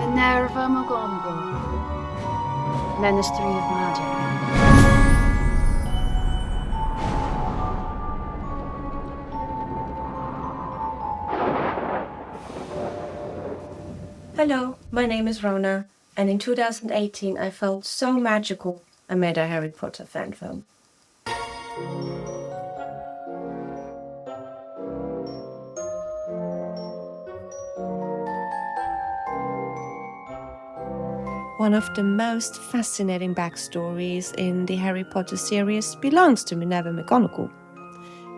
Minerva McGonagall, Ministry of Magic. Hello, my name is Rona, and in 2018 I felt so magical I made a Harry Potter fan film. One of the most fascinating backstories in the Harry Potter series belongs to Minerva McGonagall.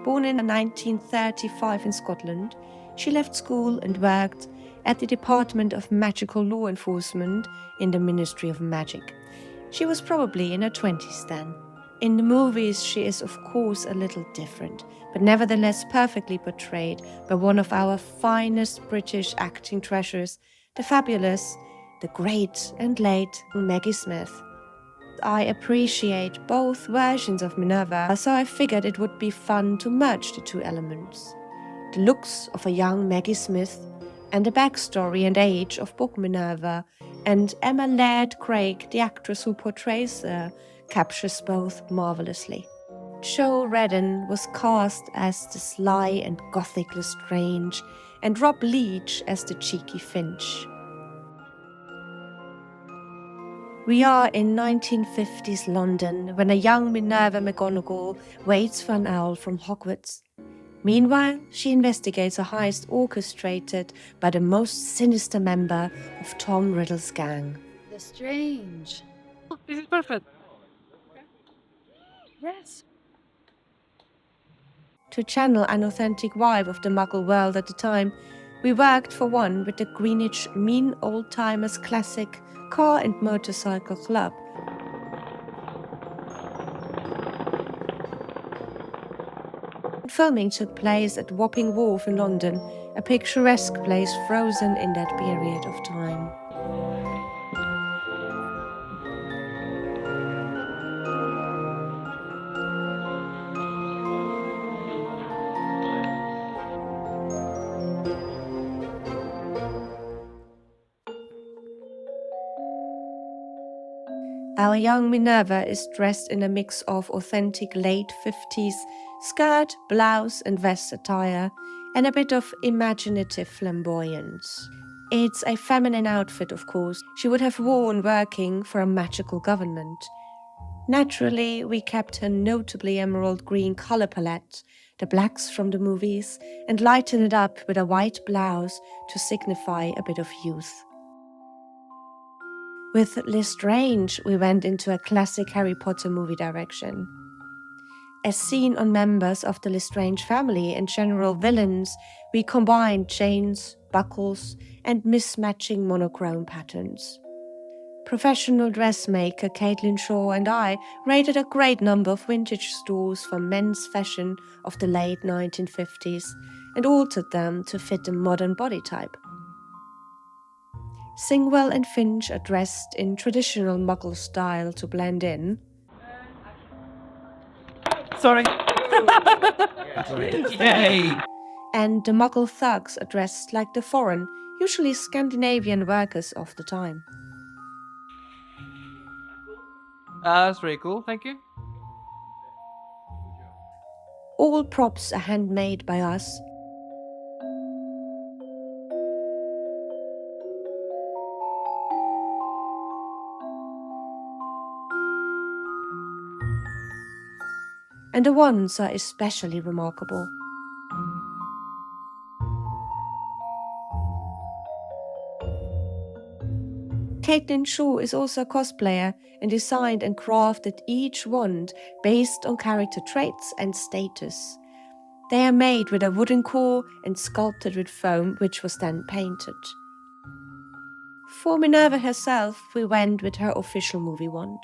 Born in 1935 in Scotland, she left school and worked at the Department of Magical Law Enforcement in the Ministry of Magic. She was probably in her 20s then. In the movies, she is of course a little different, but nevertheless perfectly portrayed by one of our finest British acting treasures, the fabulous, the great and late Maggie Smith. I appreciate both versions of Minerva, so I figured it would be fun to merge the two elements. The looks of a young Maggie Smith and the backstory and age of book Minerva, and Emma Laird Craig, the actress who portrays her, captures both marvelously. Jo Redden was cast as the sly and gothic Lestrange, and Rob Leach as the cheeky Finch. We are in 1950s London when a young Minerva McGonagall waits for an owl from Hogwarts. Meanwhile, she investigates a heist orchestrated by the most sinister member of Tom Riddle's gang. Lestrange. This is perfect. Yes. To channel an authentic vibe of the Muggle world at the time, we worked for one with the Greenwich Mean Old Timers Classic Car and Motorcycle Club. Filming took place at Wapping Wharf in London, a picturesque place frozen in that period of time. Our young Minerva is dressed in a mix of authentic late 50s skirt, blouse and vest attire, and a bit of imaginative flamboyance. It's a feminine outfit, of course, she would have worn working for a magical government. Naturally, we kept her notably emerald green color palette, the blacks from the movies, and lightened it up with a white blouse to signify a bit of youth. With Lestrange, we went into a classic Harry Potter movie direction. As seen on members of the Lestrange family and general villains, we combined chains, buckles, and mismatching monochrome patterns. Professional dressmaker Caitlin Shaw and I raided a great number of vintage stores for men's fashion of the late 1950s and altered them to fit the modern body type. Singwell and Finch are dressed in traditional Muggle style to blend in. Sorry. Yay! And the Muggle thugs are dressed like the foreign, usually Scandinavian workers of the time. That's very cool, thank you. All props are handmade by us. And the wands are especially remarkable. Caitlin Shaw is also a cosplayer and designed and crafted each wand based on character traits and status. They are made with a wooden core and sculpted with foam, which was then painted. For Minerva herself, we went with her official movie wand.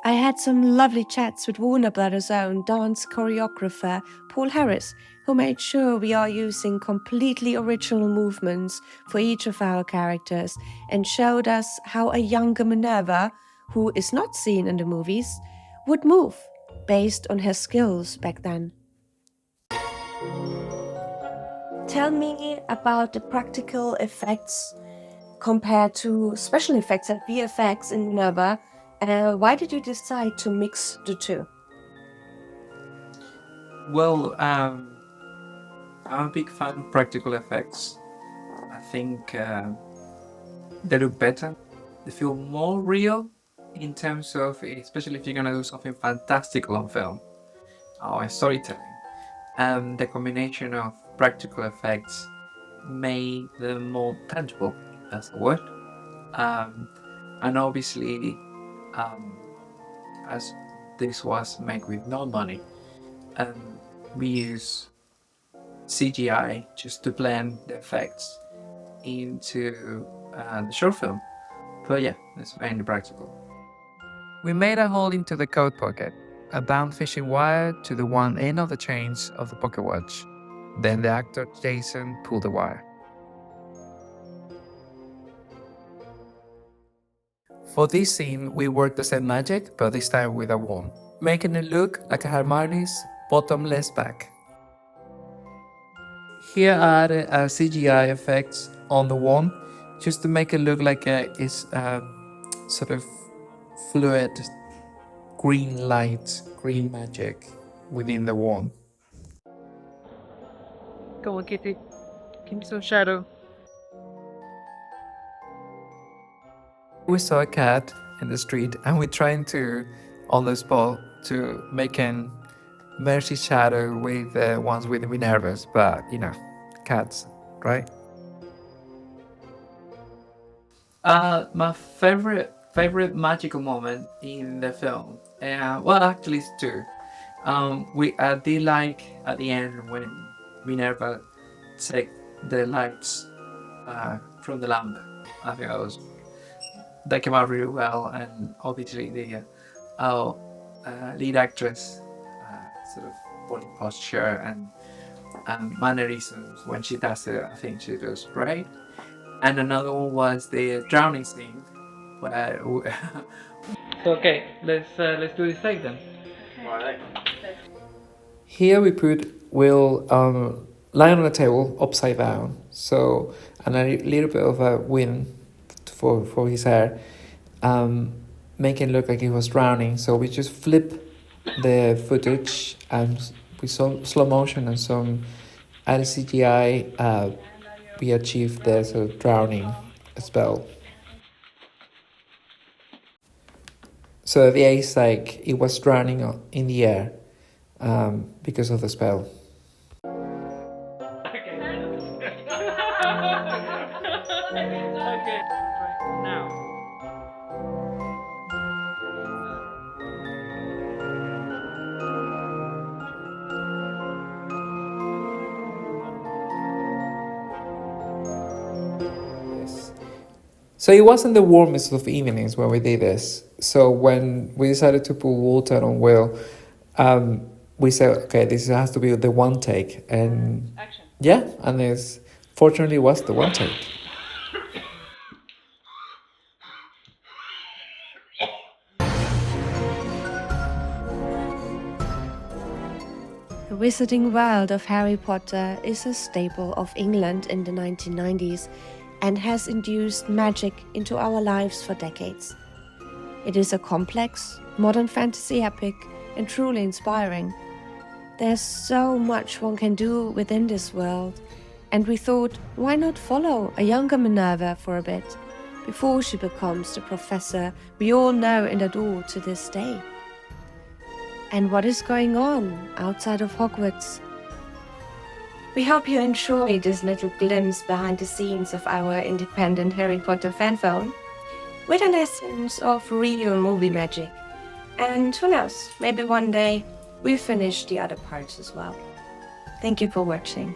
I had some lovely chats with Warner Brothers' own dance choreographer Paul Harris, who made sure we are using completely original movements for each of our characters and showed us how a younger Minerva, who is not seen in the movies, would move based on her skills back then. Tell me about the practical effects compared to special effects and VFX in Minerva. Why did you decide to mix the two? Well, I'm a big fan of practical effects. I think they look better. They feel more real in terms of, especially if you're gonna do something fantastical on film or storytelling. The combination of practical effects made them more tangible. That's the word. And obviously, as this was made with no money, we use CGI just to blend the effects into the short film. But yeah, it's mainly practical. We made a hole into the coat pocket, a bound fishing wire to the one end of the chains of the pocket watch. Then the actor Jason pulled the wire. For this scene, we worked the same magic, but this time with a wand, making it look like a Hermione's bottomless bag. Here I added CGI effects on the wand, just to make it look like it's sort of fluid green light, green magic within the wand. Come on, Kitty. Give me some shadow. We saw a cat in the street and we're trying to, on the spot, to make an mercy shadow with the ones with Minerva's, but you know, cats, right? My favorite magical moment in the film. Well, actually, it's two. I did like at the end when Minerva take the lights from the lamp. I think that came out really well, and obviously the lead actress sort of body posture and mannerisms when she does it. I think she does great. And another one was the drowning scene, where Okay, let's do this take then. Here we put Will lying on a table upside down, so and a little bit of a wind for his hair, making it look like he was drowning. So we just flip the footage and we saw slow motion and some LCGI. We achieved the sort of drowning spell. So the ace, like it was drowning in the air because of the spell. Okay, right now. Yes. So it wasn't the warmest of evenings when we did this. So when we decided to put water on Will, we said, okay, this has to be the one take. And Action. yeah, and this fortunately was the one take. The Wizarding World of Harry Potter is a staple of England in the 1990s and has induced magic into our lives for decades. It is a complex, modern fantasy epic and truly inspiring. There's so much one can do within this world, and we thought, why not follow a younger Minerva for a bit, before she becomes the professor we all know and adore to this day? And what is going on outside of Hogwarts? We hope you enjoyed this little glimpse behind the scenes of our independent Harry Potter fanfilm, with an essence of real movie magic. And who knows, maybe one day we finish the other parts as well. Thank you for watching.